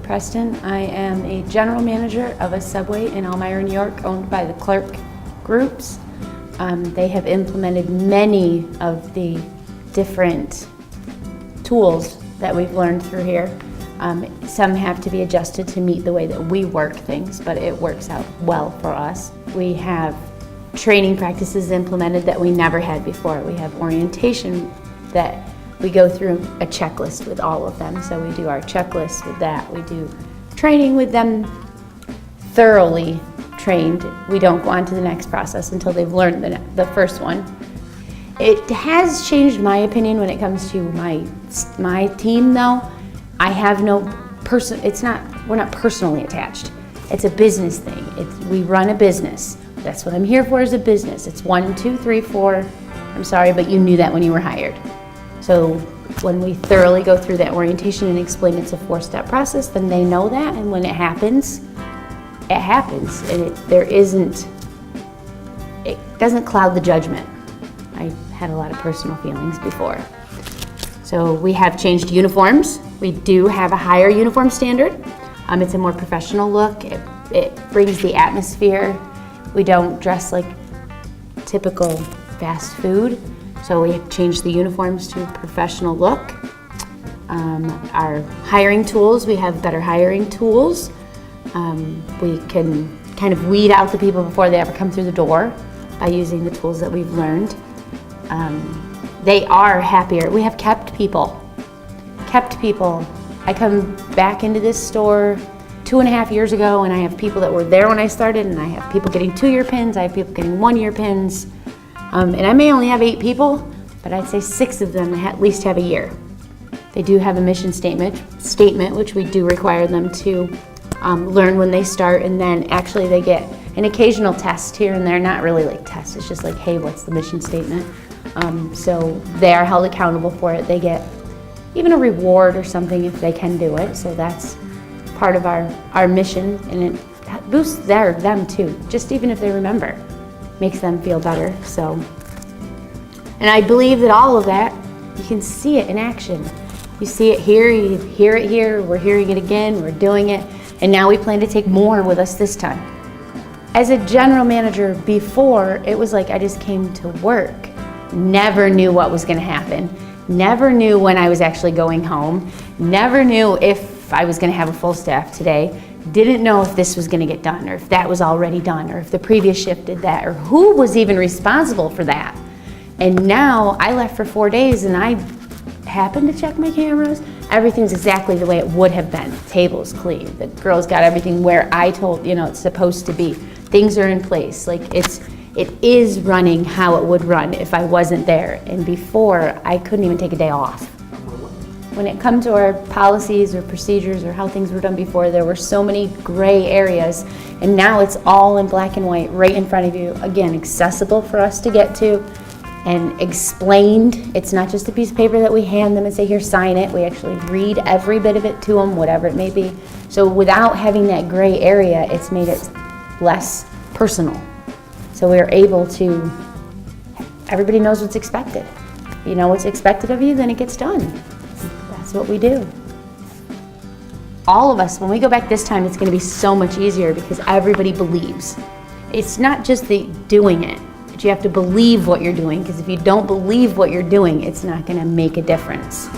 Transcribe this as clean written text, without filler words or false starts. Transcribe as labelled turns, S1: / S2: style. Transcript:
S1: Preston. I am a general manager of a Subway in Elmira, New York, owned by the Clark Groups. They have implemented many of the different tools that we've learned through here. Some have to be adjusted to meet the way that we work things, but it works out well for us. We have training practices implemented that we never had before. We have orientation that we go through a checklist with all of them. So we do our checklist with that. We do training with them, thoroughly trained. We don't go on to the next process until they've learned the first one. It has changed my opinion when it comes to my team though. I have no we're not personally attached. It's a business thing. We run a business. That's what I'm here for, is a business. It's 1, 2, 3, 4. I'm sorry, but you knew that when you were hired. So when we thoroughly go through that orientation and explain it's a 4-step process, then they know that, and when it happens, it happens. And it doesn't cloud the judgment. I had a lot of personal feelings before. So we have changed uniforms. We do have a higher uniform standard. It's a more professional look. It brings the atmosphere. We don't dress like typical fast food. So we have changed the uniforms to a professional look. Our hiring tools, we have better hiring tools. We can kind of weed out the people before they ever come through the door by using the tools that we've learned. They are happier. We have kept people. I come back into this store 2.5 years ago, and I have people that were there when I started, and I have people getting 2-year pins, I have people getting 1-year pins. And I may only have 8 people, but I'd say 6 of them at least have a year. They do have a mission statement, which we do require them to learn when they start, and then actually they get an occasional test here and there, not really like tests, it's just like, hey, what's the mission statement? So they are held accountable for it. They get even a reward or something if they can do it, so that's part of our mission, and it boosts them too, just even if they remember. Makes them feel better. So, and I believe that all of that, you can see it in action. You see it here, you hear it here, we're hearing it again, we're doing it, and now we plan to take more with us this time. As a general manager before, it was like I just came to work, never knew what was gonna happen, never knew when I was actually going home, never knew if I was gonna have a full staff today, didn't know if this was going to get done or if that was already done or if the previous shift did that or who was even responsible for that. And now I left for 4 days and I happened to check my cameras. Everything's exactly the way it would have been. Table's clean. The girls got everything where I told, it's supposed to be. Things are in place. Like it is running how it would run if I wasn't there. And before, I couldn't even take a day off. When it comes to our policies or procedures or how things were done before, there were so many gray areas, and now it's all in black and white right in front of you. Again, accessible for us to get to and explained. It's not just a piece of paper that we hand them and say, here, sign it. We actually read every bit of it to them, whatever it may be. So without having that gray area, it's made it less personal. So we're able to, everybody knows what's expected. If you know what's expected of you, then it gets done. That's what we do. All of us, when we go back this time, it's going to be so much easier because everybody believes. It's not just the doing it, but you have to believe what you're doing, because if you don't believe what you're doing, it's not going to make a difference.